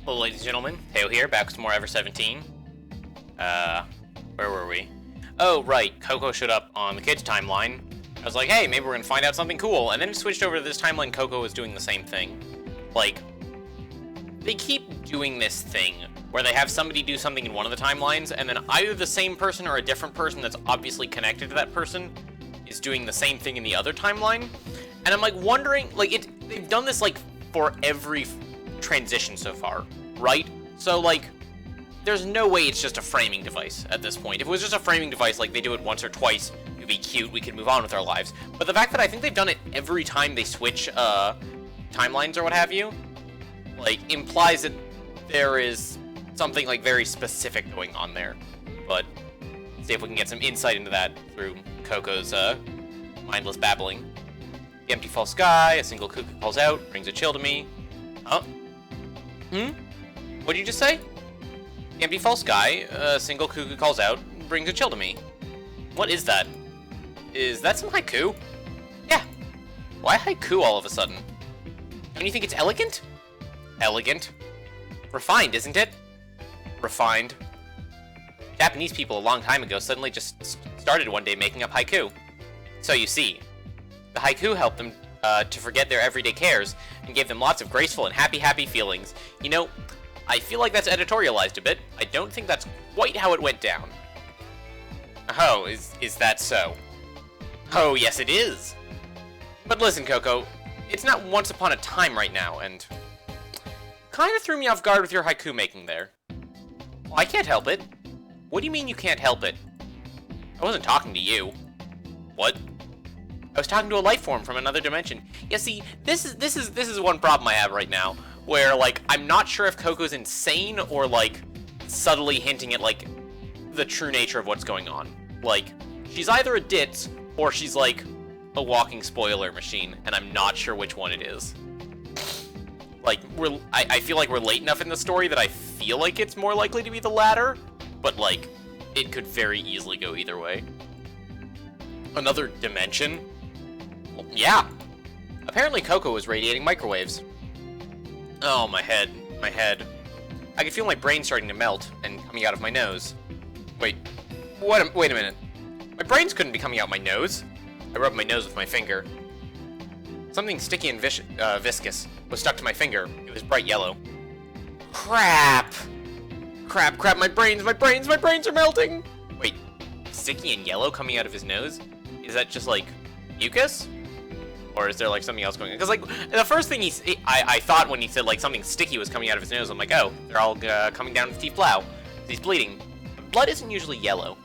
Hello, ladies and gentlemen. Teo here, back with some more Ever17. Where were we? Oh, right. Coco showed up on the kids' timeline. I was like, hey, maybe we're gonna find out something cool. And then it switched over to this timeline. Coco was doing the same thing. Like, they keep doing this thing where they have somebody do something in one of the timelines, and then either the same person or a different person that's obviously connected to that person is doing the same thing in the other timeline. And I'm like wondering, like, they've done this like for every transition so far, right? So like, there's no way it's just a framing device at this point. If it was just a framing device, like they do it once or twice, it'd be cute, we could move on with our lives. But the fact that I think they've done it every time they switch timelines or what have you, like, implies that there is something like very specific going on there. But see if we can get some insight into that through Coco's mindless babbling. The empty false sky, a single cuckoo calls out, brings a chill to me. Huh? What did you just say? The empty false sky, a single cuckoo calls out, brings a chill to me. What is that? Is that some haiku? Yeah. Why haiku all of a sudden? Don't you think it's elegant? Elegant. Refined, isn't it? Refined. Japanese people a long time ago suddenly just started one day making up haiku. So you see, the haiku helped them to forget their everyday cares and gave them lots of graceful and happy feelings. You know, I feel like that's editorialized a bit. I don't think that's quite how it went down. Oh, is that so? Oh, yes it is. But listen, Coco, it's not once upon a time right now, and kind of threw me off guard with your haiku making there. Well, I can't help it. What do you mean you can't help it? I wasn't talking to you. What? I was talking to a life form from another dimension. Yeah, see, this is one problem I have right now, where, like, I'm not sure if Coco's insane or, like, subtly hinting at, like, the true nature of what's going on. Like, she's either a ditz, or she's, like, a walking spoiler machine, and I'm not sure which one it is. Like, I feel like we're late enough in the story that I feel like it's more likely to be the latter, but, like, it could very easily go either way. Another dimension? Well, yeah. Apparently Coco was radiating microwaves. Oh, my head. My head. I could feel my brain starting to melt and coming out of my nose. Wait a minute. My brains couldn't be coming out my nose. I rubbed my nose with my finger. Something sticky and viscous was stuck to my finger. It was bright yellow. Crap! Crap, my brains are melting! Wait, sticky and yellow coming out of his nose? Is that just, like, mucus? Or is there, like, something else going on? Because, like, the first thing I thought when he said, like, something sticky was coming out of his nose, I'm like, oh, they're all coming down his teeth plow. He's bleeding. Blood isn't usually yellow.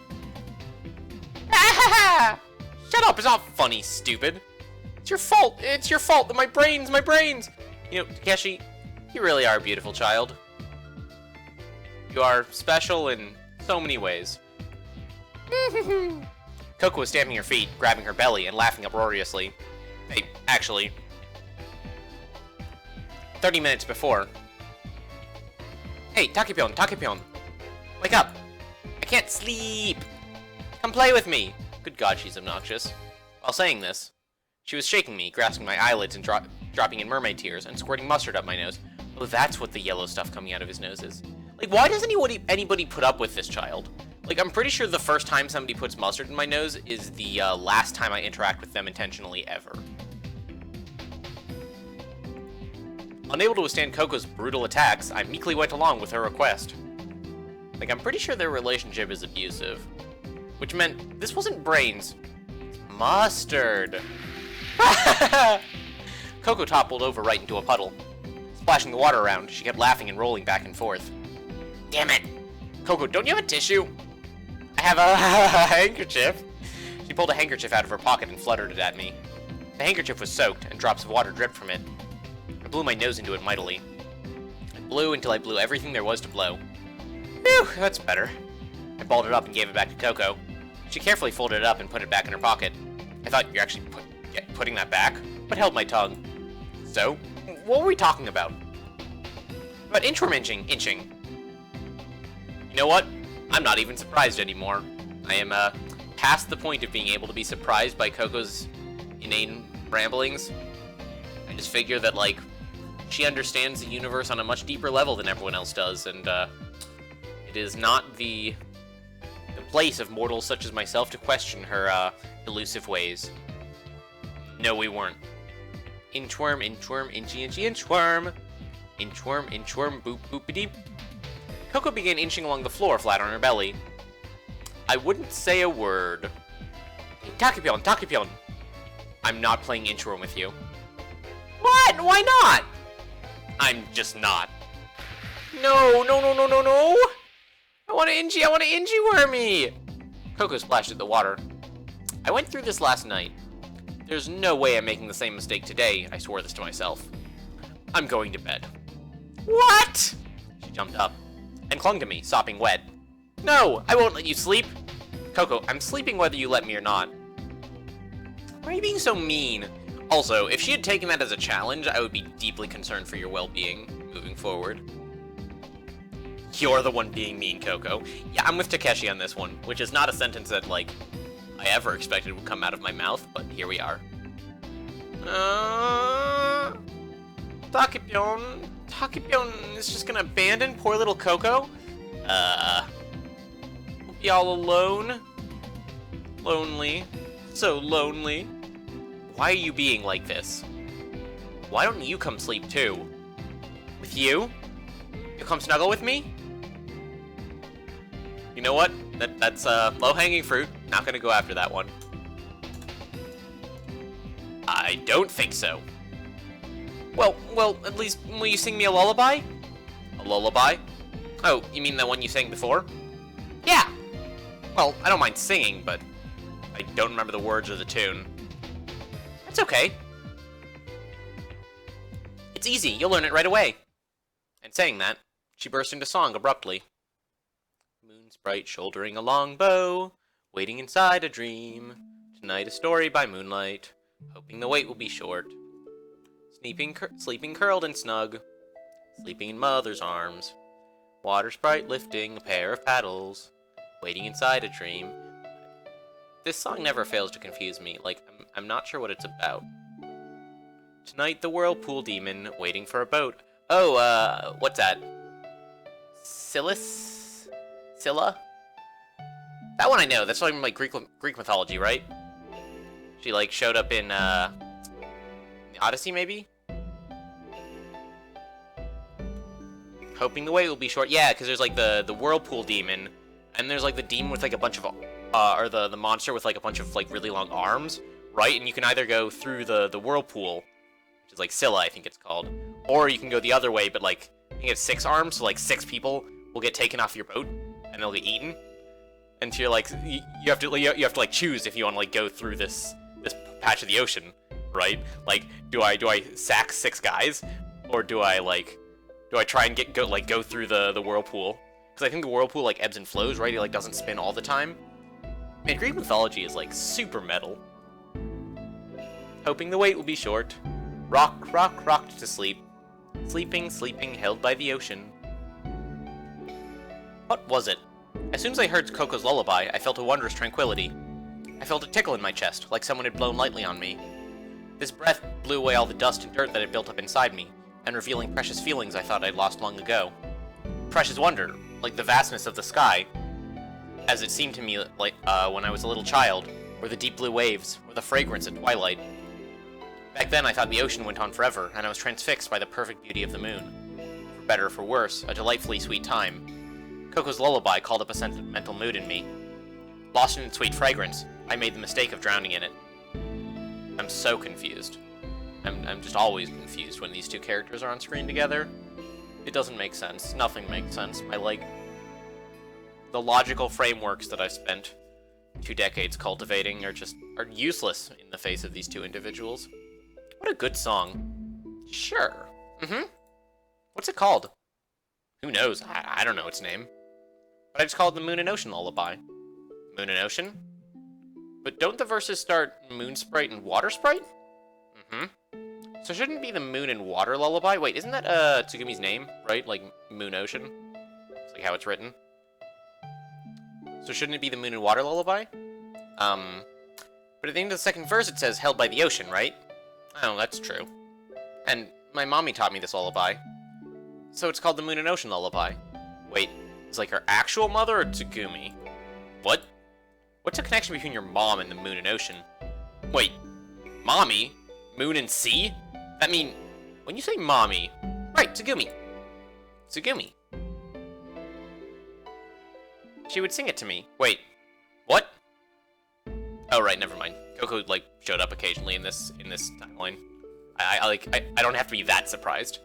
Shut up, it's not funny, stupid. It's your fault that my brains! You know, Takeshi, you really are a beautiful child. You are special in so many ways. Coco was stamping her feet, grabbing her belly, and laughing uproariously. Hey, actually, 30 minutes before. Hey, Takepyon! Wake up! I can't sleep! Come play with me! Good God, she's obnoxious. While saying this, she was shaking me, grasping my eyelids and dropping in mermaid tears, and squirting mustard up my nose. Oh, that's what the yellow stuff coming out of his nose is. Like, why does anybody put up with this child? Like, I'm pretty sure the first time somebody puts mustard in my nose is the last time I interact with them intentionally ever. Unable to withstand Coco's brutal attacks, I meekly went along with her request. Like, I'm pretty sure their relationship is abusive. Which meant this wasn't brains. Mustard. Coco toppled over right into a puddle. Splashing the water around, she kept laughing and rolling back and forth. Damn it! Coco, don't you have a tissue? I have a handkerchief. She pulled a handkerchief out of her pocket and fluttered it at me. The handkerchief was soaked, and drops of water dripped from it. I blew my nose into it mightily. I blew until I blew everything there was to blow. Phew, that's better. I balled it up and gave it back to Coco. She carefully folded it up and put it back in her pocket. I thought you're actually putting that back, but held my tongue. So, what were we talking about? About inching. You know what? I'm not even surprised anymore. I am, past the point of being able to be surprised by Coco's inane ramblings. I just figure that, like, She understands the universe on a much deeper level than everyone else does, and it is not the place of mortals such as myself to question her elusive ways. No, we weren't. Inchworm, inchworm, inchy, inchy, inchworm. Inchworm, inchworm, boop, boopity. Coco began inching along the floor, flat on her belly. I wouldn't say a word. Hey, Takipion, Takipion! I'm not playing inchworm with you. What? Why not? I'm just not. No, no, no, no, no, no! I want to Ingy Wormy! Coco splashed at the water. I went through this last night. There's no way I'm making the same mistake today, I swore this to myself. I'm going to bed. What? She jumped up and clung to me, sopping wet. No, I won't let you sleep. Coco, I'm sleeping whether you let me or not. Why are you being so mean? Also, if she had taken that as a challenge, I would be deeply concerned for your well-being moving forward. You're the one being mean, Coco. Yeah, I'm with Takeshi on this one, which is not a sentence that, like, I ever expected would come out of my mouth, but here we are. Takipion is just gonna abandon poor little Coco? We'll be all alone. Lonely. So lonely. Why are you being like this? Why don't you come sleep too? With you? You'll come snuggle with me? You know what? That's low-hanging fruit. Not gonna go after that one. I don't think so. Well, at least will you sing me a lullaby? A lullaby? Oh, you mean the one you sang before? Yeah! Well, I don't mind singing, but I don't remember the words or the tune. That's okay. It's easy, you'll learn it right away. And saying that, she burst into song abruptly. Moon sprite shouldering a long bow, waiting inside a dream. Tonight a story by moonlight, hoping the wait will be short. Sleeping curled and snug, sleeping in mother's arms. Water sprite lifting a pair of paddles, waiting inside a dream. This song never fails to confuse me, like, I'm not sure what it's about. Tonight the whirlpool demon, waiting for a boat. Oh, what's that? Scylla? That one I know, that's like Greek mythology, right? She, like, showed up in, the Odyssey, maybe? Hoping the wait will be short. Yeah, because there's, like, the whirlpool demon, and there's, like, the demon with, like, a bunch of, or the monster with, like, a bunch of, like, really long arms, right? And you can either go through the whirlpool, which is, like, Scylla, I think it's called, or you can go the other way, but, like, I think it's 6 arms, so, like, 6 people will get taken off your boat, and they'll get eaten. And so you're, like, you have to, like, choose if you want to, like, go through this patch of the ocean, right? Like, do I sack 6 guys, or do I try and go through the whirlpool? Because I think the whirlpool, like, ebbs and flows, right? It, like, doesn't spin all the time. Man, Greek mythology is, like, super metal. Hoping the wait will be short. Rocked to sleep. Sleeping, held by the ocean. What was it? As soon as I heard Coco's lullaby, I felt a wondrous tranquility. I felt a tickle in my chest, like someone had blown lightly on me. This breath blew away all the dust and dirt that had built up inside me, and revealing precious feelings I thought I'd lost long ago. Precious wonder, like the vastness of the sky, as it seemed to me like when I was a little child, or the deep blue waves, or the fragrance at twilight. Back then I thought the ocean went on forever, and I was transfixed by the perfect beauty of the moon. For better or for worse, a delightfully sweet time. Coco's lullaby called up a sentimental mood in me. Lost in its sweet fragrance, I made the mistake of drowning in it. I'm so confused. I'm just always confused when these two characters are on screen together. It doesn't make sense. Nothing makes sense. The logical frameworks that I've spent 2 decades cultivating are useless in the face of these two individuals. What a good song. Sure. What's it called? Who knows? I don't know its name. But I just called it the Moon and Ocean Lullaby. Moon and Ocean? But don't the verses start Moon Sprite and Water Sprite? So shouldn't it be the Moon and Water Lullaby? Wait, isn't that Tsugumi's name, right? Like Moon Ocean? It's like how it's written. So shouldn't it be the Moon and Water Lullaby? But at the end of the second verse it says held by the ocean, right? Oh, that's true. And My mommy taught me this lullaby. So it's called the Moon and Ocean Lullaby. Wait, it's like her actual mother or Tsugumi? What? What's the connection between your mom and the moon and ocean? Wait, mommy? Moon and sea? That mean, when you say mommy... Right, Tsugumi. Tsugumi. She would sing it to me. Wait, what? Oh, right, never mind. Coco, like, showed up occasionally in this timeline. I don't have to be that surprised.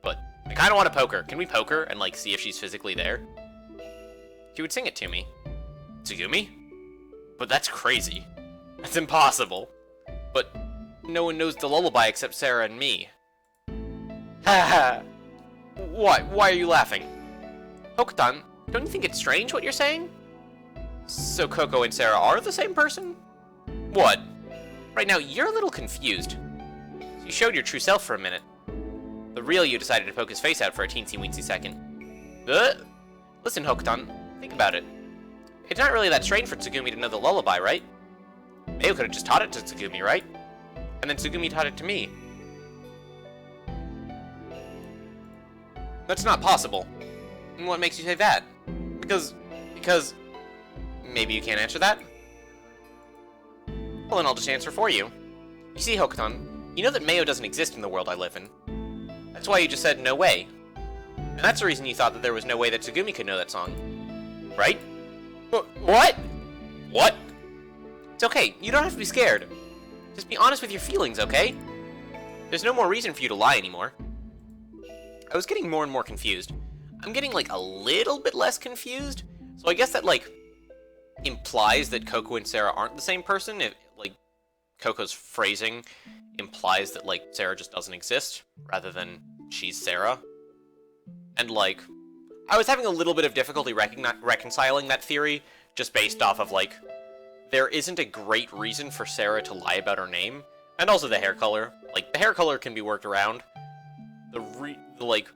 But I kind of want to poke her. Can we poke her and, like, see if she's physically there? She would sing it to me. Tsugumi? But that's crazy. That's impossible. But no one knows the lullaby except Sarah and me. Haha. What? Why are you laughing? Hokutan, don't you think it's strange what you're saying? So Coco and Sarah are the same person? What? Right now, you're a little confused. You showed your true self for a minute. The real you decided to poke his face out for a teensy-weensy second. Listen, Hokutan, think about it. It's not really that strange for Tsugumi to know the lullaby, right? Mayo could have just taught it to Tsugumi, right? And then Tsugumi taught it to me. That's not possible. And what makes you say that? Because... Maybe you can't answer that? Well, then I'll just answer for you. You see, Hokutan, you know that Mayo doesn't exist in the world I live in. That's why you just said no way. And that's the reason you thought that there was no way that Tsugumi could know that song. Right? What? What? It's okay, you don't have to be scared. Just be honest with your feelings, okay? There's no more reason for you to lie anymore. I was getting more and more confused. I'm getting, like, a little bit less confused. So I guess that, like, implies that Coco and Sarah aren't the same person. If, like, Coco's phrasing implies that, like, Sarah just doesn't exist, rather than she's Sarah. And, like, I was having a little bit of difficulty reconciling that theory, just based off of, like, there isn't a great reason for Sarah to lie about her name, and also the hair color. Like, the hair color can be worked around. The like,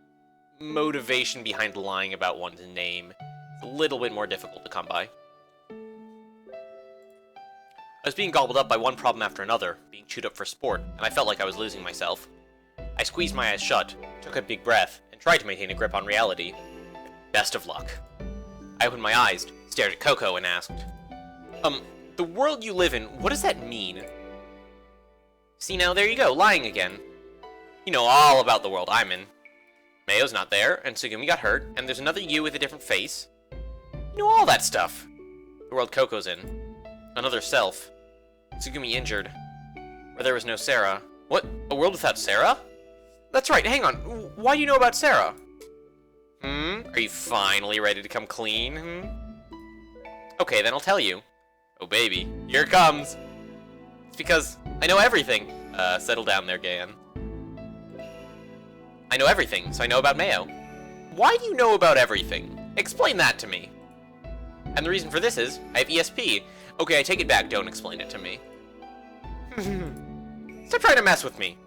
motivation behind lying about one's name is a little bit more difficult to come by. I was being gobbled up by one problem after another, being chewed up for sport, and I felt like I was losing myself. I squeezed my eyes shut, took a big breath, and tried to maintain a grip on reality. Best of luck. I opened my eyes, stared at Coco, and asked, the world you live in, what does that mean? See now, there you go, lying again. You know all about the world I'm in. Mayo's not there, and Tsugumi got hurt, and there's another you with a different face. You know all that stuff. The world Coco's in. Another self. Tsugumi injured. Where there was no Sarah. What? A world without Sarah? That's right, hang on. Why do you know about Sarah? Are you finally ready to come clean? Okay, then I'll tell you. Oh baby, here it comes. It's because I know everything. Settle down there, Gan. I know everything, so I know about Mayo. Why do you know about everything? Explain that to me. And the reason for this is, I have ESP. Okay, I take it back, don't explain it to me. Stop trying to mess with me.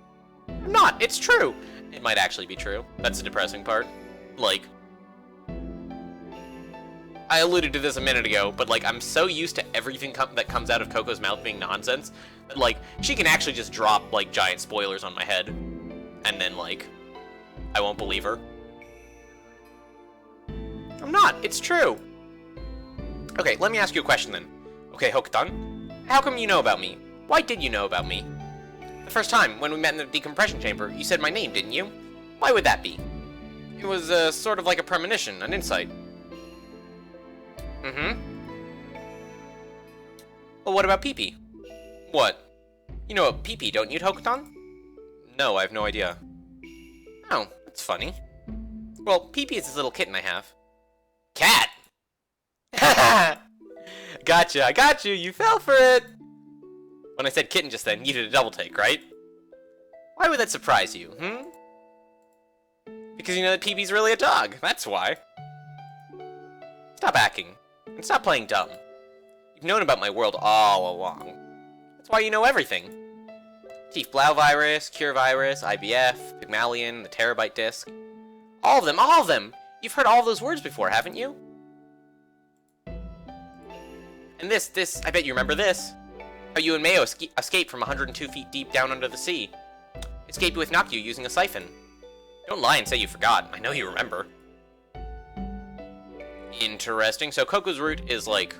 I'm not, it's true. It might actually be true. That's the depressing part. Like, I alluded to this a minute ago, but, like, I'm so used to everything that comes out of Coco's mouth being nonsense, that, like, she can actually just drop, like, giant spoilers on my head, and then, like, I won't believe her. I'm not, it's true. Okay, let me ask you a question then. Okay, Hokutan, how come you know about me? Why did you know about me? The first time, when we met in the decompression chamber, you said my name, didn't you? Why would that be? It was, sort of like a premonition, an insight. Well, what about Pee-Pee? What? You know about Pee-Pee, don't you, Hokutan? No, I have no idea. Oh, that's funny. Well, Pee-Pee is this little kitten I have. Cat! Gotcha, I got you, you fell for it! When I said kitten just then, you did a double take, right? Why would that surprise you, Because you know that Pee-Pee's really a dog, that's why. Stop acting, and stop playing dumb. You've known about my world all along. That's why you know everything. Tiefblau virus, Cure virus, IBF, Pygmalion, the terabyte disk. All of them, all of them! You've heard all those words before, haven't you? And this, I bet you remember this. How you and Mayo escaped from 102 feet deep down under the sea. Escaped with Naku using a siphon. Don't lie and say you forgot. I know you remember. Interesting. So Coco's route is like...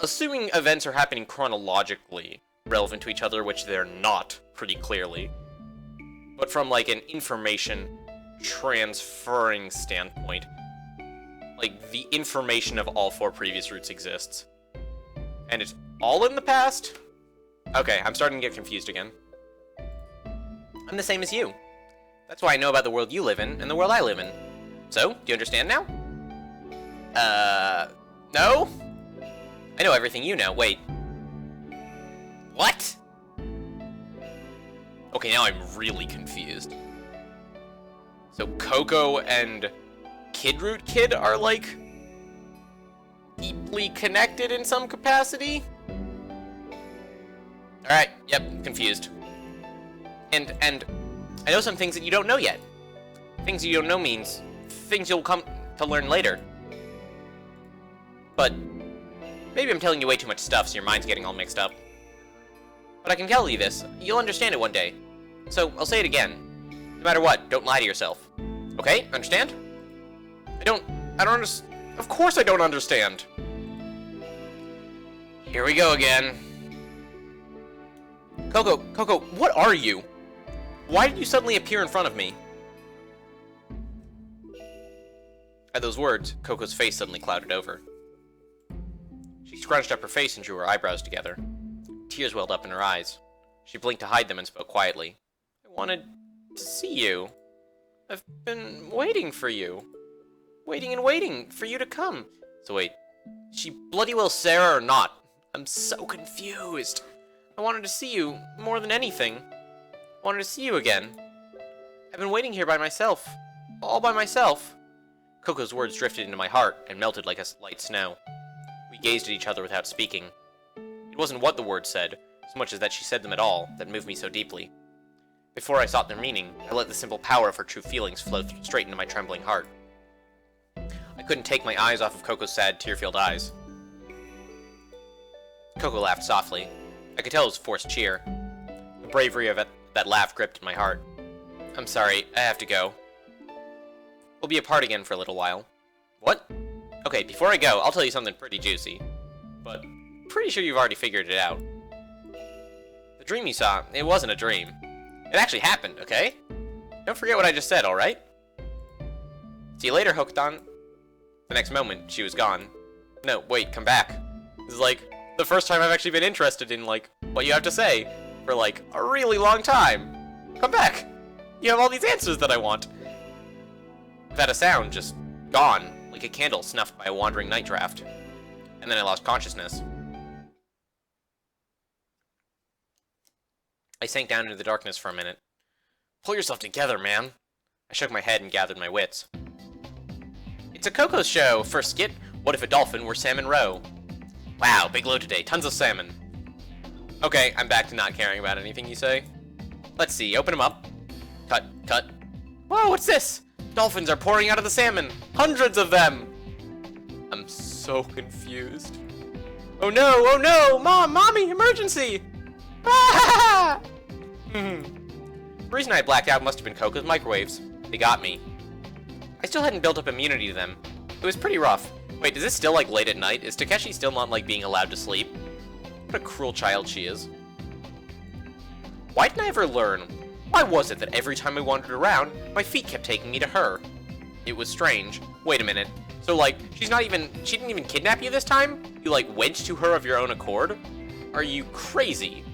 assuming events are happening chronologically relevant to each other, which they're not, pretty clearly. But from like an information transferring standpoint, like the information of all 4 previous routes exists. And it's all in the past? Okay, I'm starting to get confused again. I'm the same as you. That's why I know about the world you live in and the world I live in. So, do you understand now? No? I know everything you know. Wait. What? Okay, now I'm really confused. So Coco and Kidroot Kid are, like, deeply connected in some capacity? Alright, yep, confused. And I know some things that you don't know yet. Things you don't know means things you'll come to learn later. But maybe I'm telling you way too much stuff, so your mind's getting all mixed up. But I can tell you this, you'll understand it one day. So, I'll say it again. No matter what, don't lie to yourself. Okay? Understand? I don't understand. Of course I don't understand. Here we go again. Coco, what are you? Why did you suddenly appear in front of me? At those words, Coco's face suddenly clouded over. She scrunched up her face and drew her eyebrows together. Tears welled up in her eyes. She blinked to hide them and spoke quietly. I wanted to see you. I've been waiting for you. Waiting and waiting for you to come. So wait, is she bloody well Sarah or not? I'm so confused. I wanted to see you more than anything. I wanted to see you again. I've been waiting here by myself. All by myself. Coco's words drifted into my heart and melted like a light snow. We gazed at each other without speaking. It wasn't what the words said, so much as that she said them at all, that moved me so deeply. Before I sought their meaning, I let the simple power of her true feelings flow straight into my trembling heart. I couldn't take my eyes off of Coco's sad, tear-filled eyes. Coco laughed softly. I could tell it was forced cheer. The bravery of that laugh gripped in my heart. I'm sorry, I have to go. We'll be apart again for a little while. What? Okay, before I go, I'll tell you something pretty juicy. But pretty sure you've already figured it out. The dream you saw, it wasn't a dream. It actually happened, okay? Don't forget what I just said, alright? See you later, Hokuton. The next moment, she was gone. No, wait, come back. This is like the first time I've actually been interested in, like, what you have to say for, like, a really long time. Come back. You have all these answers that I want. Without a sound, just gone, like a candle snuffed by a wandering night draft. And then I lost consciousness. I sank down into the darkness for a minute. Pull yourself together, man. I shook my head and gathered my wits. It's a Coco show. First skit, what if a dolphin were salmon roe? Wow, big load today, tons of salmon. Okay, I'm back to not caring about anything you say. Let's see, open them up. Cut, cut. Whoa, what's this? Dolphins are pouring out of the salmon. Hundreds of them. I'm so confused. Oh no, Mom, Mommy, emergency! Ah! The reason I blacked out must have been Coco's microwaves. They got me. I still hadn't built up immunity to them. It was pretty rough. Wait, is it still like late at night? Is Takeshi still not like being allowed to sleep? What a cruel child she is. Why didn't I ever learn? Why was it that every time I wandered around, my feet kept taking me to her? It was strange. Wait a minute. So like, she didn't even kidnap you this time? You like went to her of your own accord? Are you crazy?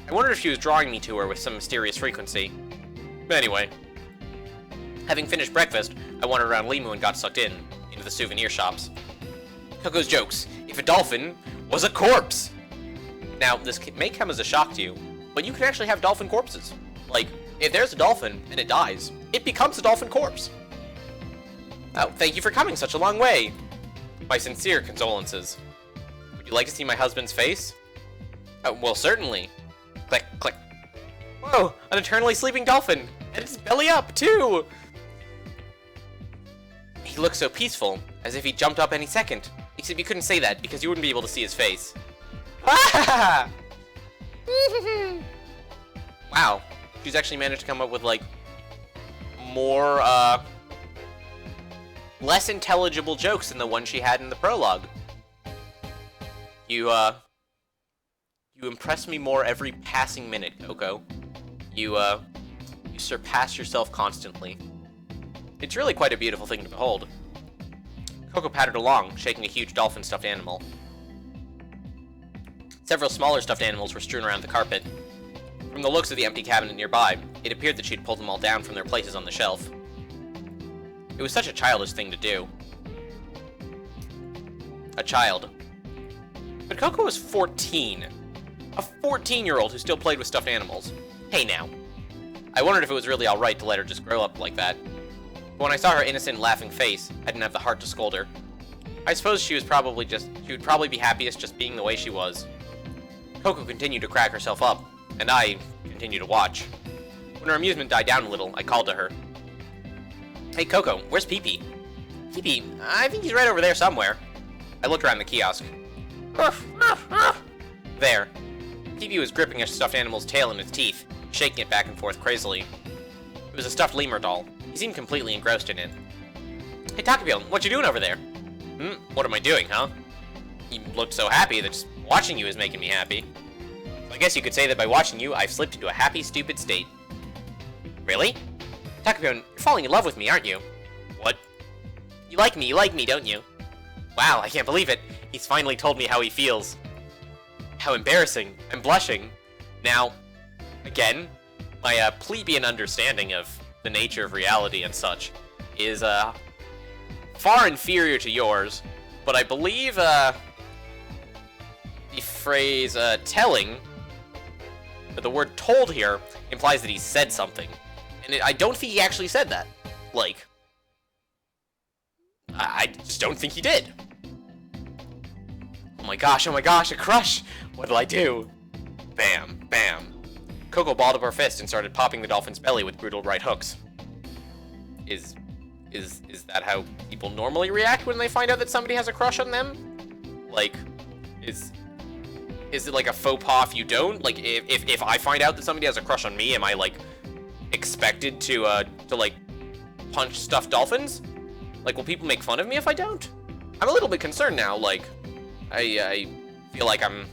I wondered if she was drawing me to her with some mysterious frequency. But anyway. Having finished breakfast, I wandered around Limu and got sucked into the souvenir shops. Coco's jokes. If a dolphin was a corpse! Now, this may come as a shock to you, but you can actually have dolphin corpses. Like, if there's a dolphin and it dies, it becomes a dolphin corpse. Oh, thank you for coming such a long way. My sincere condolences. Would you like to see my husband's face? Oh, well, certainly. Click, click. Whoa, an eternally sleeping dolphin! And it's belly up, too! He looks so peaceful, as if he jumped up any second. Except you couldn't say that, because you wouldn't be able to see his face. Ah! Wow, she's actually managed to come up with, like, more, less intelligible jokes than the one she had in the prologue. You impress me more every passing minute, Coco. You surpass yourself constantly. It's really quite a beautiful thing to behold. Coco pattered along, shaking a huge dolphin stuffed animal. Several smaller stuffed animals were strewn around the carpet. From the looks of the empty cabinet nearby, it appeared that she'd pulled them all down from their places on the shelf. It was such a childish thing to do. A child. But Coco was 14. A 14-year-old who still played with stuffed animals. Hey now. I wondered if it was really alright to let her just grow up like that. But when I saw her innocent, laughing face, I didn't have the heart to scold her. I suppose she would probably be happiest just being the way she was. Coco continued to crack herself up, and I continued to watch. When her amusement died down a little, I called to her. Hey Coco, where's Pee-Pee? Pee-Pee, I think he's right over there somewhere. I looked around the kiosk. There. Pee-Pee was gripping a stuffed animal's tail in its teeth, shaking it back and forth crazily. It was a stuffed lemur doll. He seemed completely engrossed in it. Hey Takabyo, what you doing over there? What am I doing, huh? You looked so happy that just watching you is making me happy. So I guess you could say that by watching you, I've slipped into a happy, stupid state. Really? Takabyo, you're falling in love with me, aren't you? What? You like me, don't you? Wow, I can't believe it. He's finally told me how he feels. How embarrassing. I'm blushing. Now, again, my plebeian understanding of the nature of reality and such is far inferior to yours, but I believe the phrase telling, but the word told here implies that he said something, and I don't think he actually said that. Like, I just don't think he did. Oh my gosh, a crush! What'll I do? Bam, bam. Coco balled up her fist and started popping the dolphin's belly with brutal right hooks. Is that how people normally react when they find out that somebody has a crush on them? Like, is it like a faux pas if you don't? Like, if I find out that somebody has a crush on me, am I, like, expected to like, punch stuffed dolphins? Like, will people make fun of me if I don't? I'm a little bit concerned now, like, I feel like I'm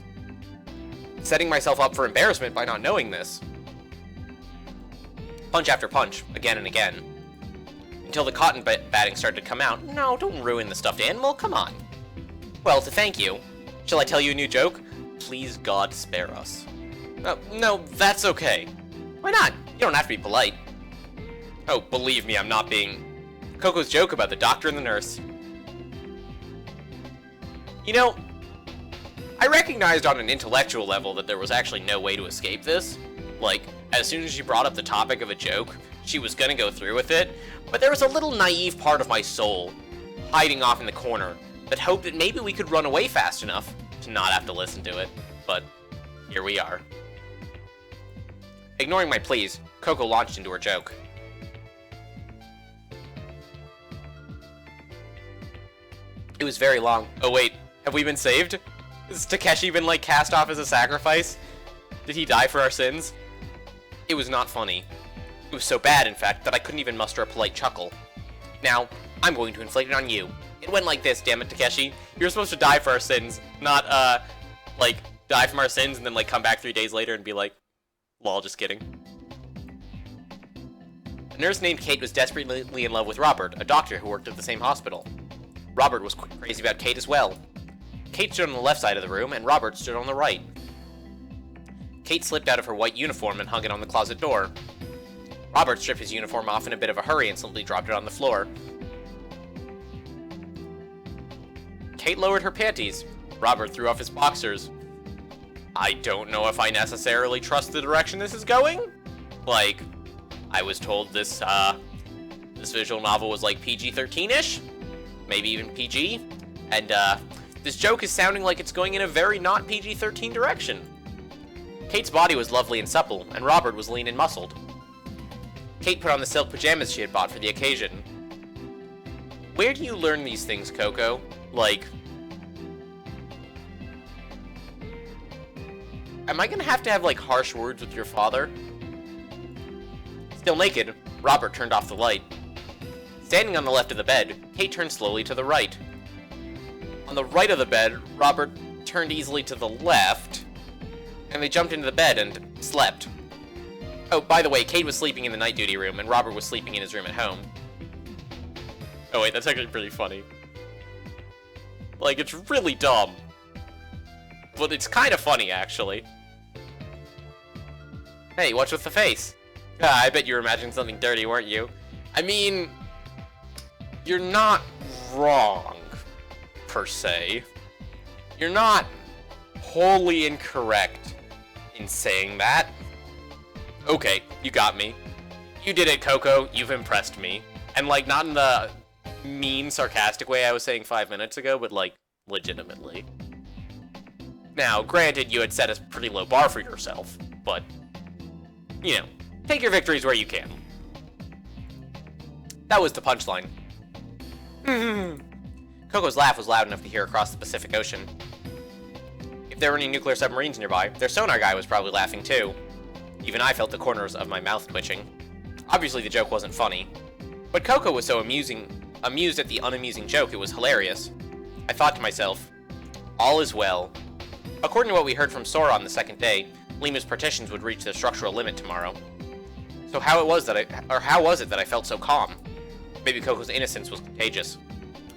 setting myself up for embarrassment by not knowing this. Punch after punch, again and again. Until the cotton batting started to come out. No, don't ruin the stuffed animal, come on. Well, to thank you, shall I tell you a new joke? Please God spare us. No, that's okay. Why not? You don't have to be polite. Oh, believe me, I'm not being... Coco's joke about the doctor and the nurse. You know, I recognized on an intellectual level that there was actually no way to escape this. Like, as soon as she brought up the topic of a joke, she was gonna go through with it, but there was a little naive part of my soul hiding off in the corner that hoped that maybe we could run away fast enough to not have to listen to it, but here we are. Ignoring my pleas, Coco launched into her joke. It was very long. Oh wait, have we been saved? Has Takeshi been, like, cast off as a sacrifice? Did he die for our sins? It was not funny. It was so bad, in fact, that I couldn't even muster a polite chuckle. Now, I'm going to inflict it on you. It went like this, damn it, Takeshi. You're supposed to die for our sins, not, like, die from our sins and then, like, come back 3 days later and be like, lol, just kidding. A nurse named Kate was desperately in love with Robert, a doctor who worked at the same hospital. Robert was crazy about Kate as well. Kate stood on the left side of the room, and Robert stood on the right. Kate slipped out of her white uniform and hung it on the closet door. Robert stripped his uniform off in a bit of a hurry and simply dropped it on the floor. Kate lowered her panties. Robert threw off his boxers. I don't know if I necessarily trust the direction this is going. Like, I was told this visual novel was like PG-13-ish, maybe even PG, and this joke is sounding like it's going in a very not PG-13 direction. Kate's body was lovely and supple, and Robert was lean and muscled. Kate put on the silk pajamas she had bought for the occasion. Where do you learn these things, Coco? Like... am I gonna have to have, like, harsh words with your father? Still naked, Robert turned off the light. Standing on the left of the bed, Kate turned slowly to the right. On the right of the bed, Robert turned easily to the left, and they jumped into the bed and slept. Oh, by the way, Kate was sleeping in the night duty room, and Robert was sleeping in his room at home. Oh wait, that's actually pretty funny. Like, it's really dumb. But it's kind of funny, actually. Hey, what's with the face? Ah, I bet you were imagining something dirty, weren't you? I mean, you're not wrong, per se. You're not wholly incorrect in saying that. Okay, you got me. You did it, Coco. You've impressed me. And, like, not in the mean, sarcastic way I was saying 5 minutes ago, but, like, legitimately. Now, granted, you had set a pretty low bar for yourself, but, you know, take your victories where you can. That was the punchline. Coco's laugh was loud enough to hear across the Pacific Ocean. If there were any nuclear submarines nearby, their sonar guy was probably laughing too. Even I felt the corners of my mouth twitching. Obviously the joke wasn't funny, but Coco was so amused at the unamusing joke it was hilarious. I thought to myself, all is well. According to what we heard from Sora on the second day, Lima's partitions would reach their structural limit tomorrow. So how was it that I felt so calm? Maybe Coco's innocence was contagious.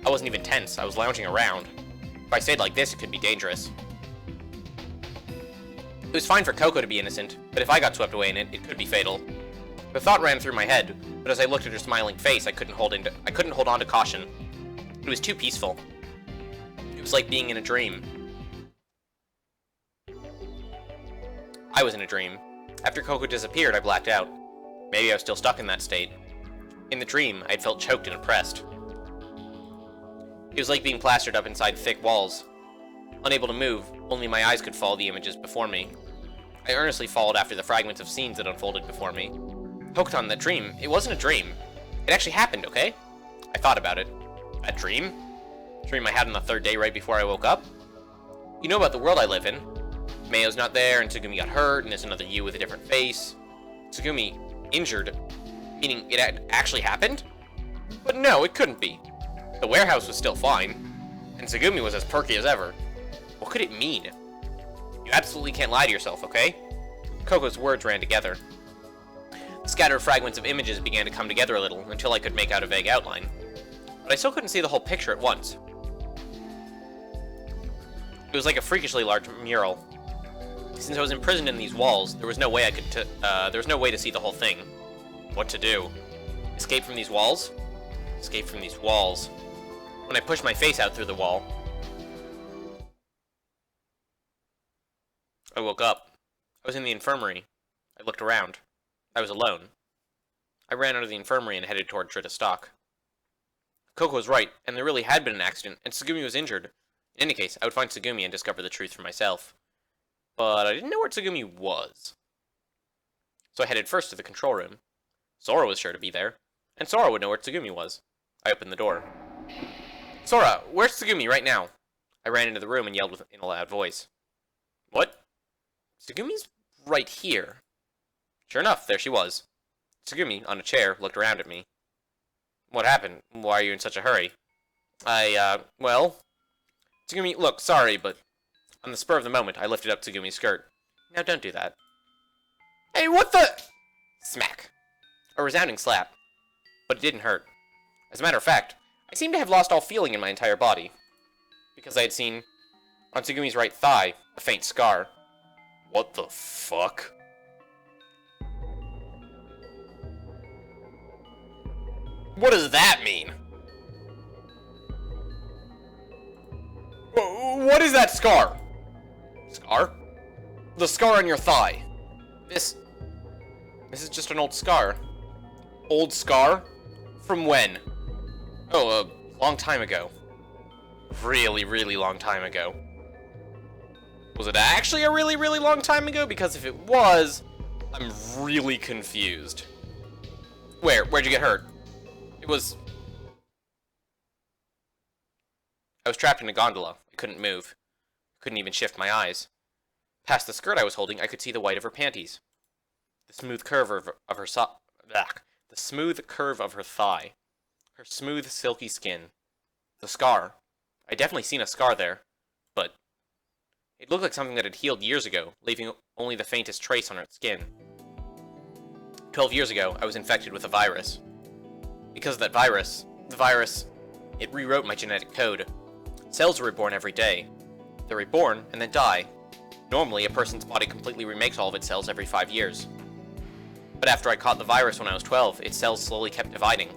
I wasn't even tense, I was lounging around. If I stayed like this, it could be dangerous. It was fine for Coco to be innocent, but if I got swept away in it, it could be fatal. The thought ran through my head, but as I looked at her smiling face, I couldn't hold on to caution. It was too peaceful. It was like being in a dream. I was in a dream. After Coco disappeared, I blacked out. Maybe I was still stuck in that state. In the dream, I had felt choked and oppressed. It was like being plastered up inside thick walls. Unable to move, only my eyes could follow the images before me. I earnestly followed after the fragments of scenes that unfolded before me. Hooked on that dream, it wasn't a dream. It actually happened, okay? I thought about it. A dream? A dream I had on the third day right before I woke up? You know about the world I live in. Mayo's not there, and Tsugumi got hurt, and there's another you with a different face. Tsugumi injured, meaning it had actually happened? But no, it couldn't be. The warehouse was still fine, and Tsugumi was as perky as ever. What could it mean? You absolutely can't lie to yourself, okay? Coco's words ran together. The scattered fragments of images began to come together a little, until I could make out a vague outline. But I still couldn't see the whole picture at once. It was like a freakishly large mural. Since I was imprisoned in these walls, there was no way to see the whole thing. What to do? Escape from these walls? Escape from these walls. When I pushed my face out through the wall, I woke up. I was in the infirmary. I looked around. I was alone. I ran out of the infirmary and headed toward Trita Stock. Coco was right, and there really had been an accident, and Tsugumi was injured. In any case, I would find Tsugumi and discover the truth for myself. But I didn't know where Tsugumi was. So I headed first to the control room. Sora was sure to be there, and Sora would know where Tsugumi was. I opened the door. Sora, where's Tsugumi right now? I ran into the room and yelled in a loud voice. What? Tsugumi's right here. Sure enough, there she was. Tsugumi, on a chair, looked around at me. What happened? Why are you in such a hurry? Well... Tsugumi, look, sorry, but... On the spur of the moment, I lifted up Tsugumi's skirt. Now don't do that. Hey, what the... Smack. A resounding slap. But it didn't hurt. As a matter of fact, I seemed to have lost all feeling in my entire body. Because I had seen, on Tsugumi's right thigh, a faint scar. What the fuck? What does that mean? What is that scar? Scar? The scar on your thigh. This is just an old scar. Old scar? From when? Oh, a long time ago. Really, really long time ago. Was it actually a really, really long time ago? Because if it was, I'm really confused. Where'd you get hurt? I was trapped in a gondola. I couldn't move. Couldn't even shift my eyes. Past the skirt I was holding, I could see the white of her panties. The smooth curve of her the smooth curve of her thigh. Her smooth, silky skin. The scar. I'd definitely seen a scar there, but it looked like something that had healed years ago, leaving only the faintest trace on her skin. 12 years ago, I was infected with a virus. Because of that virus, it rewrote my genetic code. Cells are reborn every day. They're reborn and then die. Normally, a person's body completely remakes all of its cells every 5 years. But after I caught the virus when I was 12, its cells slowly kept dividing.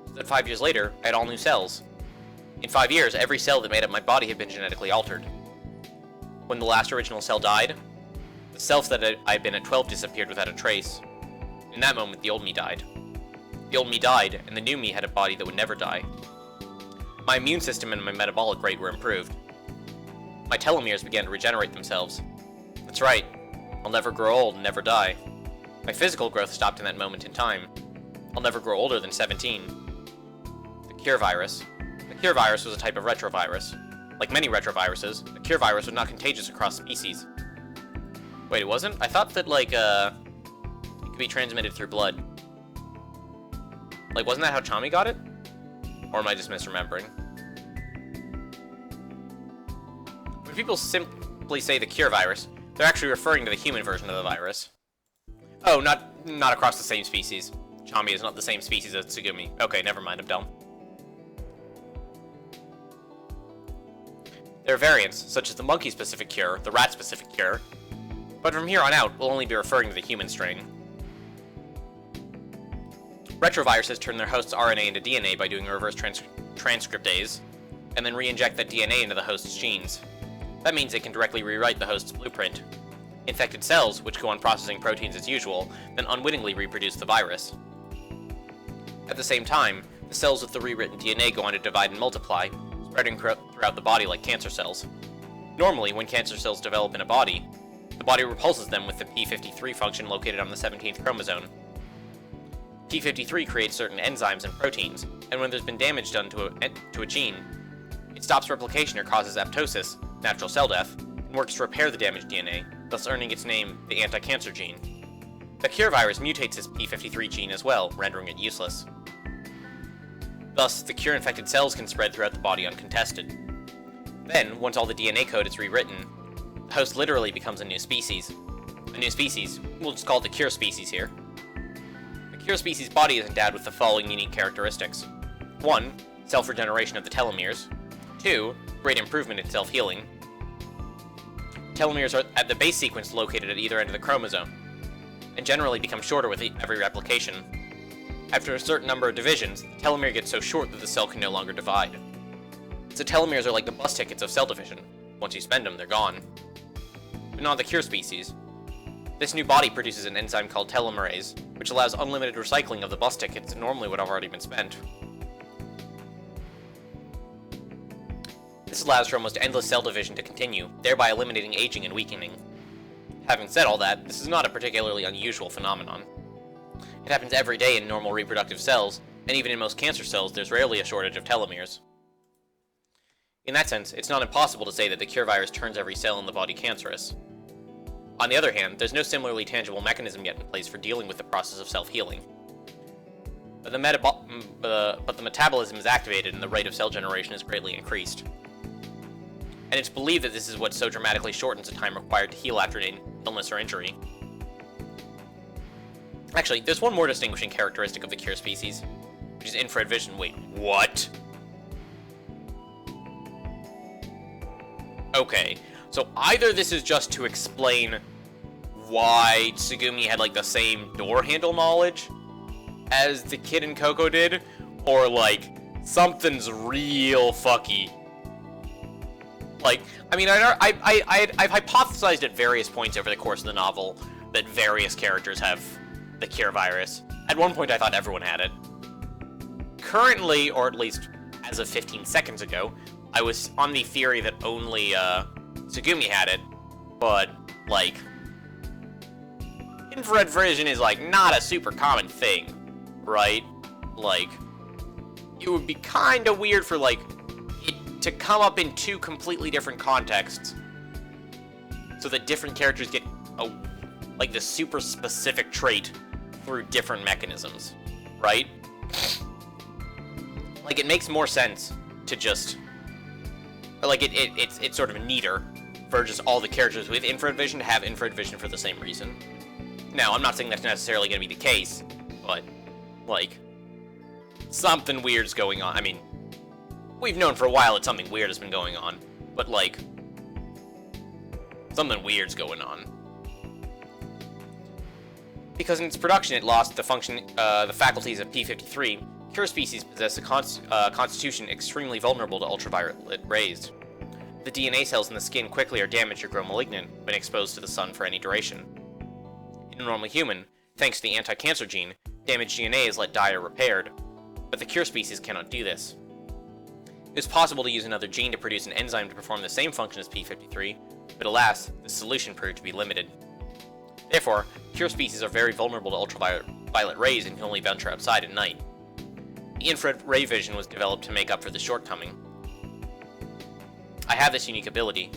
So that 5 years later, I had all new cells. In 5 years, every cell that made up my body had been genetically altered. When the last original cell died, the self that I had been at 12 disappeared without a trace. In that moment, the old me died. The old me died, and the new me had a body that would never die. My immune system and my metabolic rate were improved. My telomeres began to regenerate themselves. That's right, I'll never grow old and never die. My physical growth stopped in that moment in time. I'll never grow older than 17. The cure virus. The cure virus was a type of retrovirus. Like many retroviruses, the cure virus was not contagious across species. Wait, it wasn't? I thought that, it could be transmitted through blood. Like, wasn't that how Chami got it? Or am I just misremembering? When people simply say the cure virus, they're actually referring to the human version of the virus. Oh, not across the same species. Chami is not the same species as Tsugumi. Okay, never mind, I'm dumb. There are variants, such as the monkey-specific cure, the rat-specific cure, but from here on out, we'll only be referring to the human strain. Retroviruses turn their host's RNA into DNA by doing reverse transcriptase, and then re-inject that DNA into the host's genes. That means it can directly rewrite the host's blueprint. Infected cells, which go on processing proteins as usual, then unwittingly reproduce the virus. At the same time, the cells with the rewritten DNA go on to divide and multiply, spreading throughout the body like cancer cells. Normally, when cancer cells develop in a body, the body repulses them with the p53 function located on the 17th chromosome. p53 creates certain enzymes and proteins, and when there's been damage done to a gene, it stops replication or causes apoptosis, natural cell death, and works to repair the damaged DNA, thus earning its name, the anti-cancer gene. The cure virus mutates this p53 gene as well, rendering it useless. Thus, the cure-infected cells can spread throughout the body uncontested. Then, once all the DNA code is rewritten, the host literally becomes a new species. A new species, we'll just call it the cure species here. The cure species body is endowed with the following unique characteristics. 1. Self-regeneration of the telomeres. 2. Great improvement in self-healing. Telomeres are at the base sequence located at either end of the chromosome, and generally become shorter with every replication. After a certain number of divisions, the telomere gets so short that the cell can no longer divide. So telomeres are like the bus tickets of cell division. Once you spend them, they're gone. But not the cure species. This new body produces an enzyme called telomerase, which allows unlimited recycling of the bus tickets that normally would have already been spent. This allows for almost endless cell division to continue, thereby eliminating aging and weakening. Having said all that, this is not a particularly unusual phenomenon. It happens every day in normal reproductive cells, and even in most cancer cells, there's rarely a shortage of telomeres. In that sense, it's not impossible to say that the cure virus turns every cell in the body cancerous. On the other hand, there's no similarly tangible mechanism yet in place for dealing with the process of self-healing. But the metabolism is activated and the rate of cell generation is greatly increased. And it's believed that this is what so dramatically shortens the time required to heal after an illness or injury. Actually, there's one more distinguishing characteristic of the cure species, which is infrared vision. Wait, what? Okay, so either this is just to explain why Tsugumi had, like, the same door handle knowledge as the kid in Coco did, or, like, something's real fucky. Like, I mean, I've hypothesized at various points over the course of the novel that various characters have the cure virus. At one point, I thought everyone had it. Currently, or at least as of 15 seconds ago, I was on the theory that only Tsugumi had it, but, like, infrared vision is, like, not a super common thing, right? Like, it would be kind of weird for, like, it to come up in two completely different contexts so that different characters get like this super specific trait through different mechanisms, right? Like, it makes more sense to just, like, it's sort of neater for just all the characters with infrared vision to have infrared vision for the same reason. Now, I'm not saying that's necessarily going to be the case, but, like, something weird's going on. I mean, we've known for a while that something weird has been going on, but, like, something weird's going on. Because in its production, it lost the faculties of P53. Pure species possess a constitution extremely vulnerable to ultraviolet rays. The DNA cells in the skin quickly are damaged or grow malignant when exposed to the sun for any duration. In a normal human, thanks to the anti-cancer gene, damaged DNA is let die or repaired, but the cure species cannot do this. It is possible to use another gene to produce an enzyme to perform the same function as P53, but alas, the solution proved to be limited. Therefore, pure species are very vulnerable to ultraviolet rays and can only venture outside at night. The infrared ray vision was developed to make up for this shortcoming. I have this unique ability.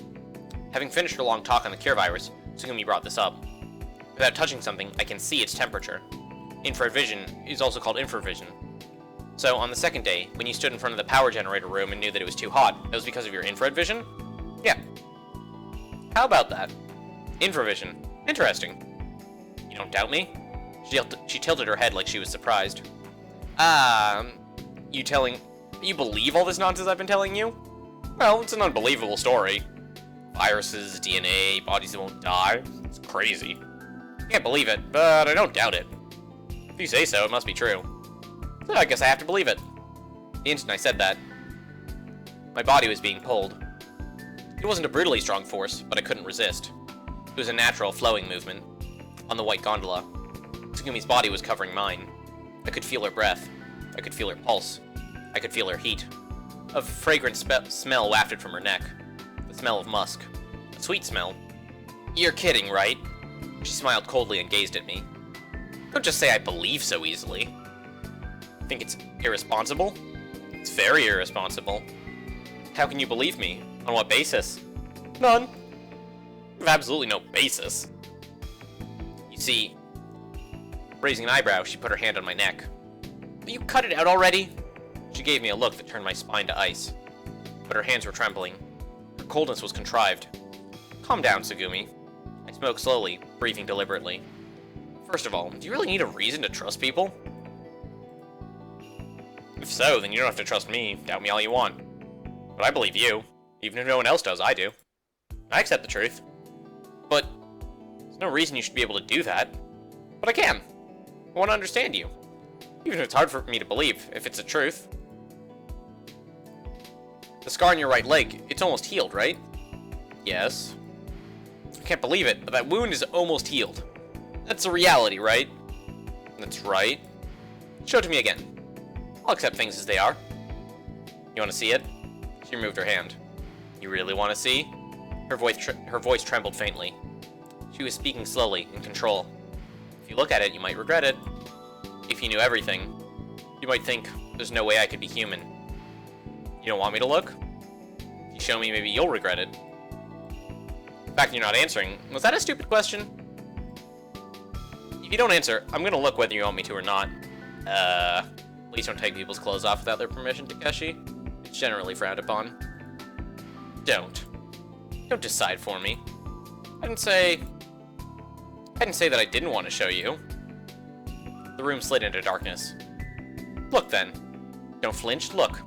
Having finished a long talk on the cure virus, Tsugumi brought this up. Without touching something, I can see its temperature. Infrared vision is also called infravision. So, on the second day, when you stood in front of the power generator room and knew that it was too hot, that was because of your infrared vision? Yeah. How about that? Infravision. Interesting. You don't doubt me? She tilted her head like she was surprised. You believe all this nonsense I've been telling you? Well, it's an unbelievable story. Viruses, DNA, bodies that won't die. It's crazy. Can't believe it, but I don't doubt it. If you say so, it must be true. So I guess I have to believe it. The instant I said that, my body was being pulled. It wasn't a brutally strong force, but I couldn't resist. It was a natural, flowing movement. On the white gondola, Tsugumi's body was covering mine. I could feel her breath. I could feel her pulse. I could feel her heat. A fragrant smell wafted from her neck. The smell of musk. A sweet smell. You're kidding, right? She smiled coldly and gazed at me. Don't just say I believe so easily. Think it's irresponsible? It's very irresponsible. How can you believe me? On what basis? None. I have absolutely no basis. You see, raising an eyebrow, she put her hand on my neck. Will you cut it out already? She gave me a look that turned my spine to ice. But her hands were trembling. Her coldness was contrived. Calm down, Tsugumi. I spoke slowly, breathing deliberately. First of all, do you really need a reason to trust people? If so, then you don't have to trust me. Doubt me all you want. But I believe you. Even if no one else does, I do. I accept the truth. But there's no reason you should be able to do that. But I can. I want to understand you. Even if it's hard for me to believe, if it's the truth. The scar on your right leg, it's almost healed, right? Yes. I can't believe it, but that wound is almost healed. That's a reality, right? That's right. Show it to me again. I'll accept things as they are. You want to see it? She removed her hand. You really want to see? Her voice trembled faintly. She was speaking slowly, in control. If you look at it, you might regret it. If you knew everything, you might think, there's no way I could be human. You don't want me to look? If you show me, maybe you'll regret it. The fact you're not answering, was that a stupid question? If you don't answer, I'm gonna look whether you want me to or not. Please don't take people's clothes off without their permission, Takeshi. It's generally frowned upon. Don't decide for me. I didn't say that I didn't want to show you. The room slid into darkness. Look then. Don't flinch, look.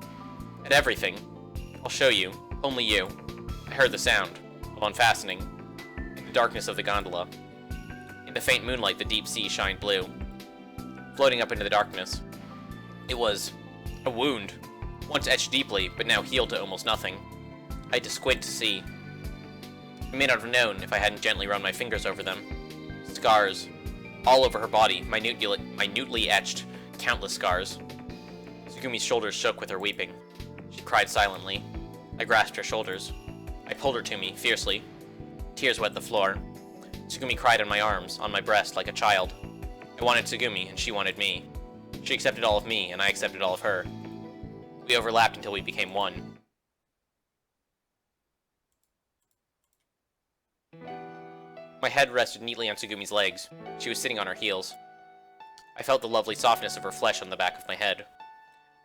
At everything. I'll show you. Only you. I heard the sound of unfastening. In the darkness of the gondola. In the faint moonlight, the deep sea shined blue. Floating up into the darkness. It was a wound. Once etched deeply, but now healed to almost nothing. I had to squint to see. I may not have known if I hadn't gently run my fingers over them. Scars. All over her body, minutely etched, countless scars. Tsugumi's shoulders shook with her weeping. She cried silently. I grasped her shoulders. I pulled her to me, fiercely. Tears wet the floor. Tsugumi cried in my arms, on my breast, like a child. I wanted Tsugumi, and she wanted me. She accepted all of me, and I accepted all of her. We overlapped until we became one. My head rested neatly on Tsugumi's legs. She was sitting on her heels. I felt the lovely softness of her flesh on the back of my head.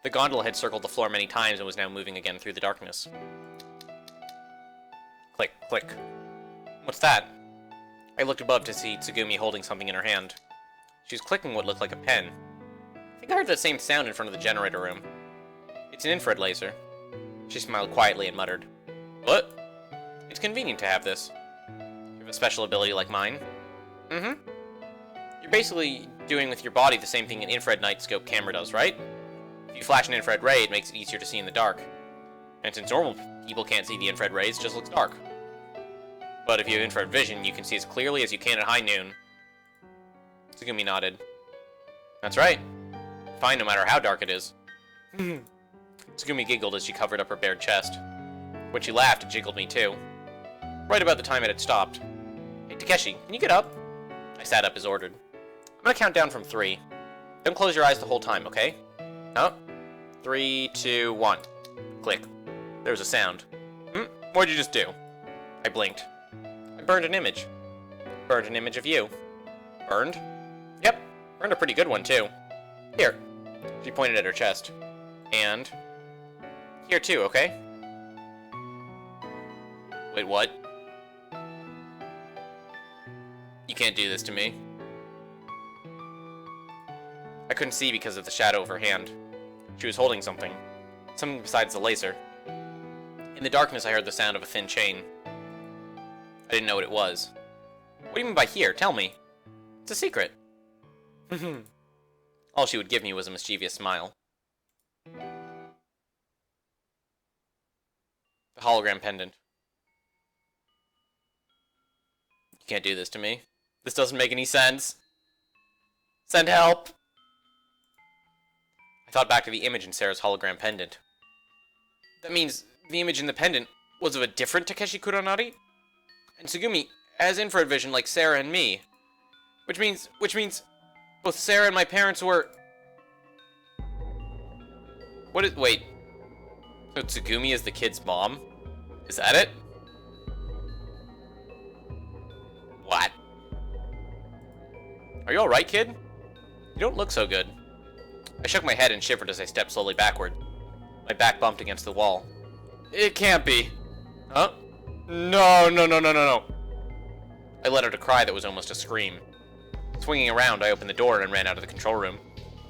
The gondola had circled the floor many times and was now moving again through the darkness. Click, click. What's that? I looked above to see Tsugumi holding something in her hand. She was clicking what looked like a pen. I think I heard that same sound in front of the generator room. It's an infrared laser. She smiled quietly and muttered, "What? It's convenient to have this. You have a special ability like mine?" "Mm-hmm. You're basically doing with your body the same thing an infrared night scope camera does, right? If you flash an infrared ray, it makes it easier to see in the dark. And since normal people can't see the infrared rays, it just looks dark. But if you have infrared vision, you can see as clearly as you can at high noon." Tsugumi nodded. "That's right. Fine no matter how dark it is." Tsugumi giggled as she covered up her bared chest. When she laughed, it jiggled me too. Right about the time it had stopped. "Hey, Takeshi, can you get up?" I sat up as ordered. "I'm gonna count down from 3. Don't close your eyes the whole time, okay? Oh. 3, 2, 1. Click. There was a sound. What'd you just do?" I blinked. "I burned an image." "Burned an image of you." "Burned?" "Yep. Burned a pretty good one, too. Here." She pointed at her chest. "And here, too, okay?" "Wait, what?" "You can't do this to me." I couldn't see because of the shadow of her hand. She was holding something. Something besides the laser. In the darkness, I heard the sound of a thin chain. I didn't know what it was. "What do you mean by here? Tell me." "It's a secret." All she would give me was a mischievous smile. The hologram pendant. "You can't do this to me. This doesn't make any sense. Send help." I thought back to the image in Sarah's hologram pendant. That means the image in the pendant was of a different Takeshi Kuronari? And Tsugumi has infrared vision like Sarah and me. Which means both Sarah and my parents were... Wait. So Tsugumi is the kid's mom? Is that it? What? Are you alright, kid? You don't look so good. I shook my head and shivered as I stepped slowly backward. My back bumped against the wall. "It can't be." "Huh? No. I let out a cry that was almost a scream. Swinging around, I opened the door and ran out of the control room.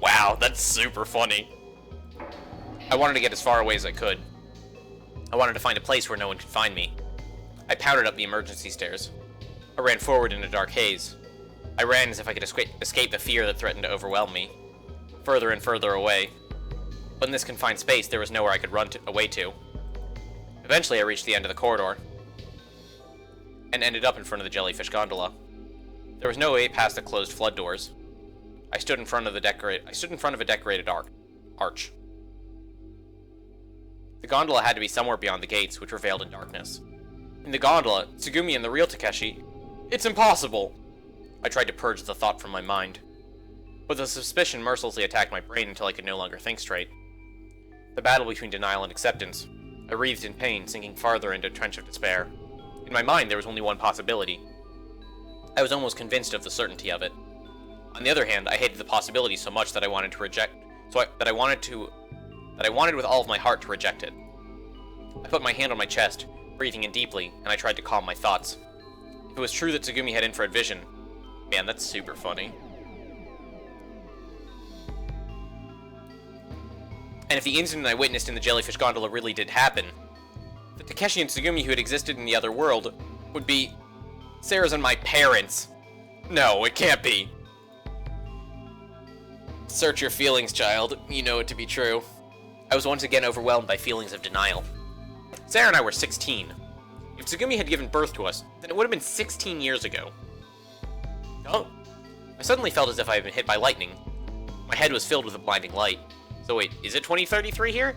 Wow, that's super funny. I wanted to get as far away as I could. I wanted to find a place where no one could find me. I pounded up the emergency stairs. I ran forward in a dark haze. I ran as if I could escape the fear that threatened to overwhelm me. Further and further away. But in this confined space, there was nowhere I could run away to. Eventually, I reached the end of the corridor and ended up in front of the jellyfish gondola. There was no way past the closed flood doors. I stood in front of a decorated arch. The gondola had to be somewhere beyond the gates, which were veiled in darkness. In the gondola, Tsugumi and the real Takeshi... It's impossible! I tried to purge the thought from my mind. But the suspicion mercilessly attacked my brain until I could no longer think straight. The battle between denial and acceptance. I writhed in pain, sinking farther into a trench of despair. In my mind, there was only one possibility. I was almost convinced of the certainty of it. On the other hand, I hated the possibility so much that I wanted to reject... that I wanted with all of my heart to reject it. I put my hand on my chest, breathing in deeply, and I tried to calm my thoughts. If it was true that Tsugumi had infrared vision... Man, that's super funny. And if the incident I witnessed in the jellyfish gondola really did happen, the Takeshi and Tsugumi who had existed in the other world would be Sarah's and my parents. No, it can't be. Search your feelings, child. You know it to be true. I was once again overwhelmed by feelings of denial. Sarah and I were 16. If Tsugumi had given birth to us, then it would have been 16 years ago. Oh. I suddenly felt as if I had been hit by lightning. My head was filled with a blinding light. So wait, is it 2033 here?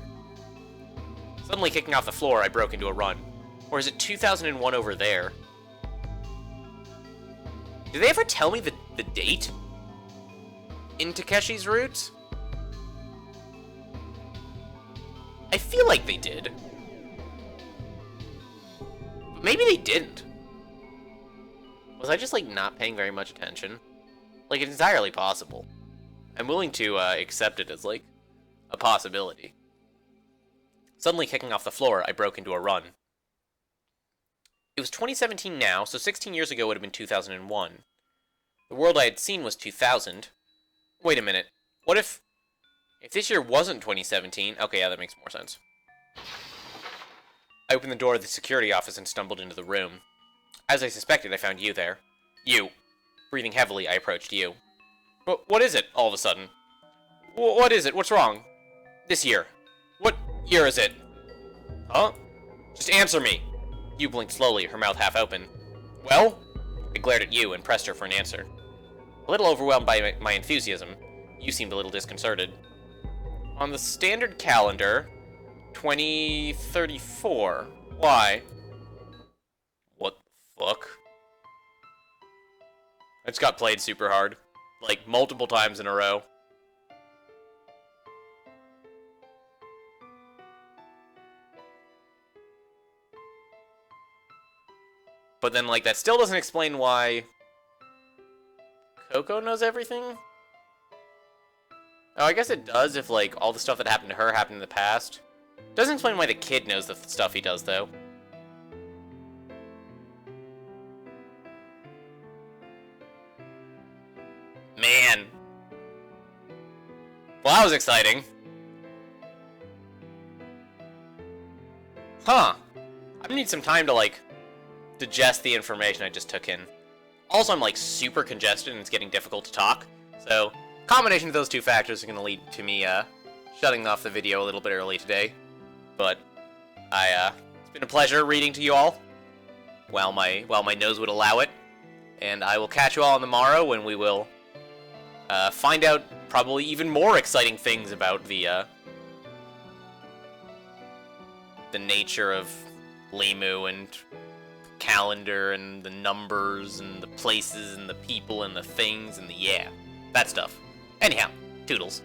Suddenly kicking off the floor, I broke into a run. Or is it 2001 over there? Did they ever tell me the date? In Takeshi's roots? I feel like they did. But maybe they didn't. Was I just, like, not paying very much attention? Like, it's entirely possible. I'm willing to accept it as, like, a possibility. Suddenly kicking off the floor, I broke into a run. It was 2017 now, so 16 years ago would have been 2001. The world I had seen was 2000. Wait a minute. What if this year wasn't 2017? Okay, yeah, that makes more sense. I opened the door of the security office and stumbled into the room. As I suspected, I found you there. You. Breathing heavily, I approached you. What is it, all of a sudden? What is it? What's wrong? This year. What year is it? Huh? Just answer me. You blinked slowly, her mouth half open. Well? I glared at you and pressed her for an answer. A little overwhelmed by my enthusiasm, you seemed a little disconcerted. On the standard calendar, 2034. Why? What the fuck? I just got played super hard. Like, multiple times in a row. But then, like, that still doesn't explain why Coco knows everything? Oh, I guess it does if, like, all the stuff that happened to her happened in the past. Doesn't explain why the kid knows the stuff he does, though. Man. Well, that was exciting. Huh. I need some time to, like, digest the information I just took in. Also, I'm, like, super congested and it's getting difficult to talk. So, combination of those two factors are going to lead to me, shutting off the video a little bit early today. But, it's been a pleasure reading to you all, while my nose would allow it. And I will catch you all on the morrow when we will, find out probably even more exciting things about the nature of Limu and calendar and the numbers and the places and the people and the things and the yeah, that stuff. Anyhow, toodles.